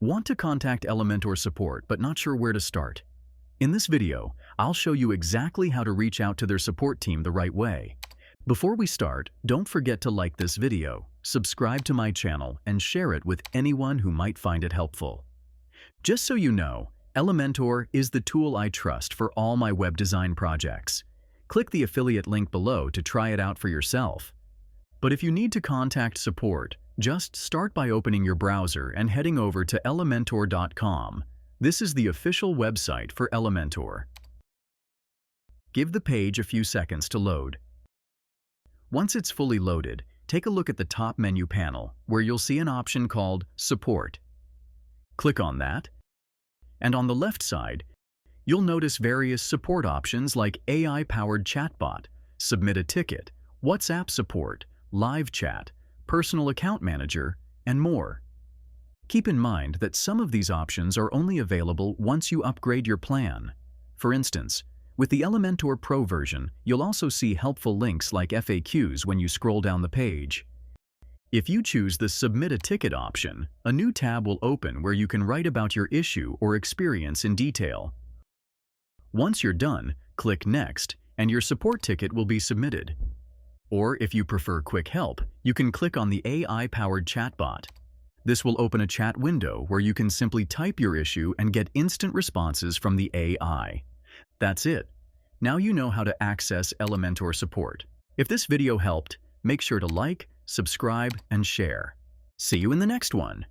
Want to contact Elementor support but not sure where to start? In this video, I'll show you exactly how to reach out to their support team the right way. Before we start, don't forget to like this video, subscribe to my channel, and share it with anyone who might find it helpful. Just so you know, Elementor is the tool I trust for all my web design projects. Click the affiliate link below to try it out for yourself. But if you need to contact support, just start by opening your browser and heading over to elementor.com. This is the official website for Elementor. Give the page a few seconds to load. Once it's fully loaded, take a look at the top menu panel where you'll see an option called Support. Click on that, and on the left side, you'll notice various support options like AI-powered chatbot, submit a ticket, WhatsApp support, live chat, personal account manager, and more. Keep in mind that some of these options are only available once you upgrade your plan. For instance, with the Elementor Pro version, you'll also see helpful links like FAQs when you scroll down the page. If you choose the Submit a Ticket option, a new tab will open where you can write about your issue or experience in detail. Once you're done, click Next, and your support ticket will be submitted. Or if you prefer quick help, you can click on the AI-powered chatbot. This will open a chat window where you can simply type your issue and get instant responses from the AI. That's it. Now you know how to access Elementor support. If this video helped, make sure to like, subscribe, and share. See you in the next one.